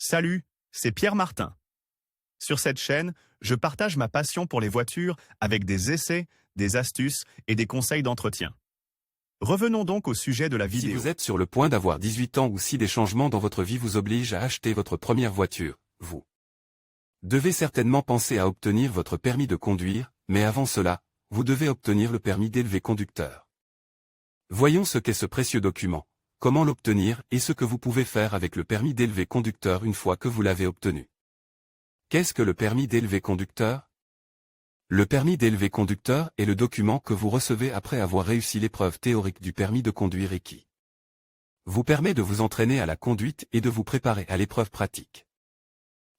Salut, c'est Pierre Martin. Sur cette chaîne, je partage ma passion pour les voitures avec des essais, des astuces et des conseils d'entretien. Revenons donc au sujet de la Si vidéo. vous êtes sur le point d'avoir 18 ans ou si des changements dans votre vie vous obligent à acheter votre première voiture, vous devez certainement penser à obtenir votre permis de conduire, mais avant cela, vous devez obtenir le permis d'élevé conducteur. Voyons ce qu'est ce précieux document, comment l'obtenir et ce que vous pouvez faire avec le permis d'élevé conducteur une fois que vous l'avez obtenu. Qu'est-ce que le permis d'élevé conducteur? Le permis d'élevé conducteur est le document que vous recevez après avoir réussi l'épreuve théorique du permis de conduire et qui vous permet de vous entraîner à la conduite et de vous préparer à l'épreuve pratique.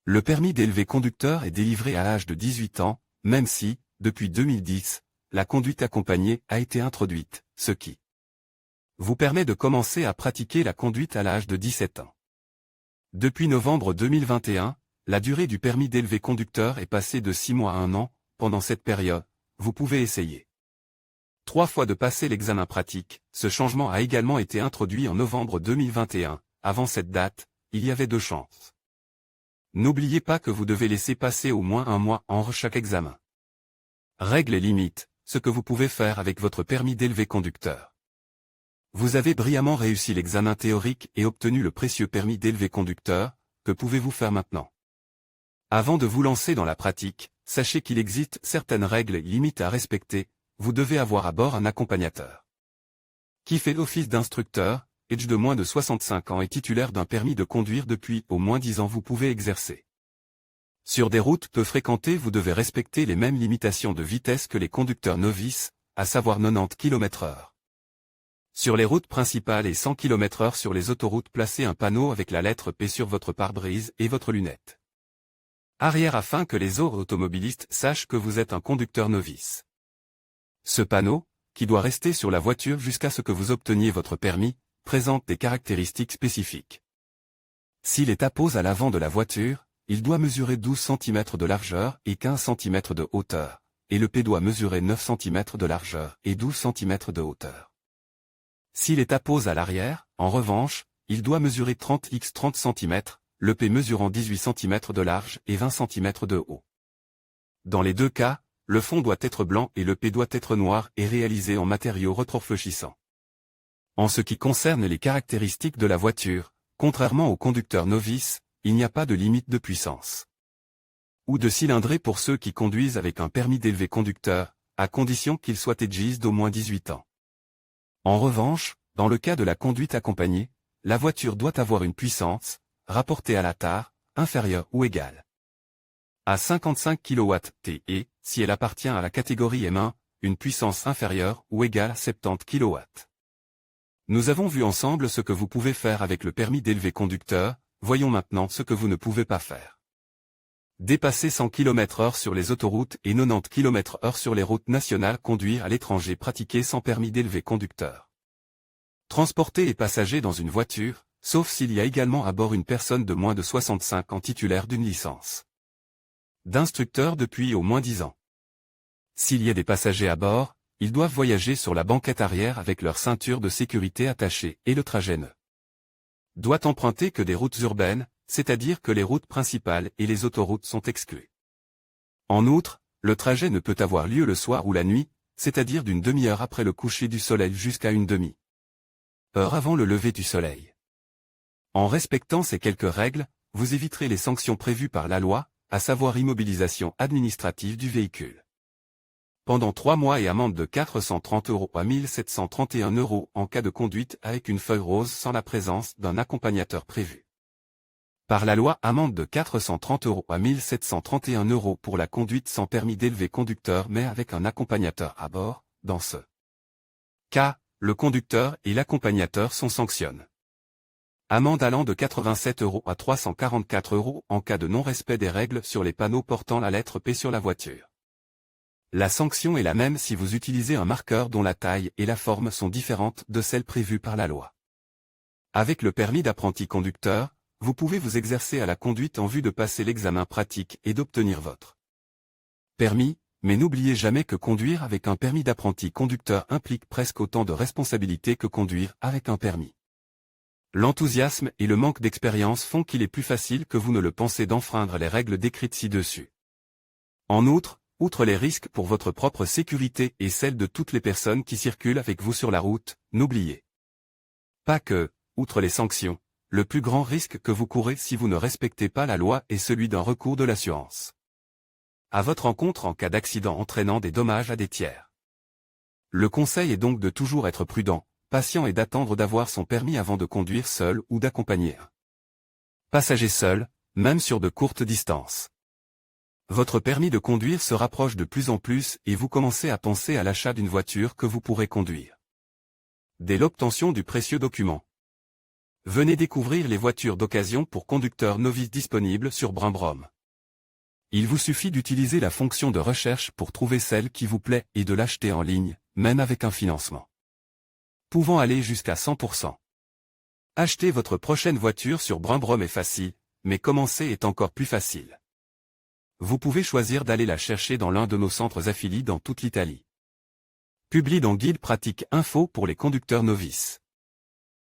Le permis d'élevé conducteur est délivré à l'âge de 18 ans, même si, depuis 2010, la conduite accompagnée a été introduite, ce qui vous permet de commencer à pratiquer la conduite à l'âge de 17 ans. Depuis novembre 2021, la durée du permis d'élevé conducteur est passée de 6 mois à 1 an. Pendant cette période, vous pouvez essayer 3 fois de passer l'examen pratique. Ce changement a également été introduit en novembre 2021. Avant cette date, il y avait 2 chances. N'oubliez pas que vous devez laisser passer au moins 1 mois entre chaque examen. Règles et limites, ce que vous pouvez faire avec votre permis d'élevé conducteur. Vous avez brillamment réussi l'examen théorique et obtenu le précieux permis d'élevé conducteur. Que pouvez-vous faire maintenant? Avant de vous lancer dans la pratique, sachez qu'il existe certaines règles et limites à respecter. Vous devez avoir à bord un accompagnateur qui fait l'office d'instructeur, âge de moins de 65 ans et titulaire d'un permis de conduire depuis au moins 10 ans. Vous pouvez exercer sur des routes peu fréquentées. Vous devez respecter les mêmes limitations de vitesse que les conducteurs novices, à savoir 90 km/h. Sur les routes principales et 100 km/h sur les autoroutes, placez un panneau avec la lettre P sur votre pare-brise et votre lunette arrière afin que les autres automobilistes sachent que vous êtes un conducteur novice. Ce panneau, qui doit rester sur la voiture jusqu'à ce que vous obteniez votre permis, présente des caractéristiques spécifiques. S'il est apposé à l'avant de la voiture, il doit mesurer 12 cm de largeur et 15 cm de hauteur, et le P doit mesurer 9 cm de largeur et 12 cm de hauteur. S'il est apposé à l'arrière, en revanche, il doit mesurer 30 x 30 cm, le P mesurant 18 cm de large et 20 cm de haut. Dans les 2 cas, le fond doit être blanc et le P doit être noir et réalisé en matériaux rétrofléchissants. En ce qui concerne les caractéristiques de la voiture, contrairement aux conducteurs novices, il n'y a pas de limite de puissance ou de cylindrée pour ceux qui conduisent avec un permis d'élevé conducteur, à condition qu'ils soient âgés d'au moins 18 ans. En revanche, dans le cas de la conduite accompagnée, la voiture doit avoir une puissance, rapportée à la tare, inférieure ou égale à 55 kW/t et, si elle appartient à la catégorie M1, une puissance inférieure ou égale à 70 kW. Nous avons vu ensemble ce que vous pouvez faire avec le permis d'élevé conducteur, voyons maintenant ce que vous ne pouvez pas faire. Dépasser 100 km/h sur les autoroutes et 90 km/h sur les routes nationales. Conduire à l'étranger. Pratiquer sans permis d'élevé conducteur. Transporter les passagers dans une voiture, sauf s'il y a également à bord une personne de moins de 65 ans titulaire d'une licence d'instructeur depuis au moins 10 ans. S'il y a des passagers à bord, ils doivent voyager sur la banquette arrière avec leur ceinture de sécurité attachée et le trajet ne doit emprunter que des routes urbaines, c'est-à-dire que les routes principales et les autoroutes sont exclues. En outre, le trajet ne peut avoir lieu le soir ou la nuit, c'est-à-dire d'une demi-heure après le coucher du soleil jusqu'à une demi-heure avant le lever du soleil. En respectant ces quelques règles, vous éviterez les sanctions prévues par la loi, à savoir immobilisation administrative du véhicule pendant 3 mois et amende de 430 € à 1 731 € en cas de conduite avec une feuille rose sans la présence d'un accompagnateur prévu par la loi, amende de 430 € à 1 731 € pour la conduite sans permis d'élevé conducteur mais avec un accompagnateur à bord. Dans ce cas, le conducteur et l'accompagnateur sont sanctionnés. Amende allant de 87 € à 344 € en cas de non-respect des règles sur les panneaux portant la lettre P sur la voiture. La sanction est la même si vous utilisez un marqueur dont la taille et la forme sont différentes de celles prévues par la loi. Avec le permis d'apprenti conducteur, vous pouvez vous exercer à la conduite en vue de passer l'examen pratique et d'obtenir votre permis, mais n'oubliez jamais que conduire avec un permis d'apprenti conducteur implique presque autant de responsabilités que conduire avec un permis. L'enthousiasme et le manque d'expérience font qu'il est plus facile que vous ne le pensez d'enfreindre les règles décrites ci-dessus. En outre les risques pour votre propre sécurité et celle de toutes les personnes qui circulent avec vous sur la route, n'oubliez pas que, outre les sanctions, le plus grand risque que vous courez si vous ne respectez pas la loi est celui d'un recours de l'assurance à votre encontre en cas d'accident entraînant des dommages à des tiers. Le conseil est donc de toujours être prudent, patient et d'attendre d'avoir son permis avant de conduire seul ou d'accompagner un passager seul, même sur de courtes distances. Votre permis de conduire se rapproche de plus en plus et vous commencez à penser à l'achat d'une voiture que vous pourrez conduire. Dès l'obtention du précieux document. Venez découvrir les voitures d'occasion pour conducteurs novices disponibles sur Braimbrom. Il vous suffit d'utiliser la fonction de recherche pour trouver celle qui vous plaît et de l'acheter en ligne, même avec un financement pouvant aller jusqu'à 100%. Acheter votre prochaine voiture sur Braimbrom est facile, mais commencer est encore plus facile. Vous pouvez choisir d'aller la chercher dans l'un de nos centres affiliés dans toute l'Italie. Publie dans Guide pratique info pour les conducteurs novices.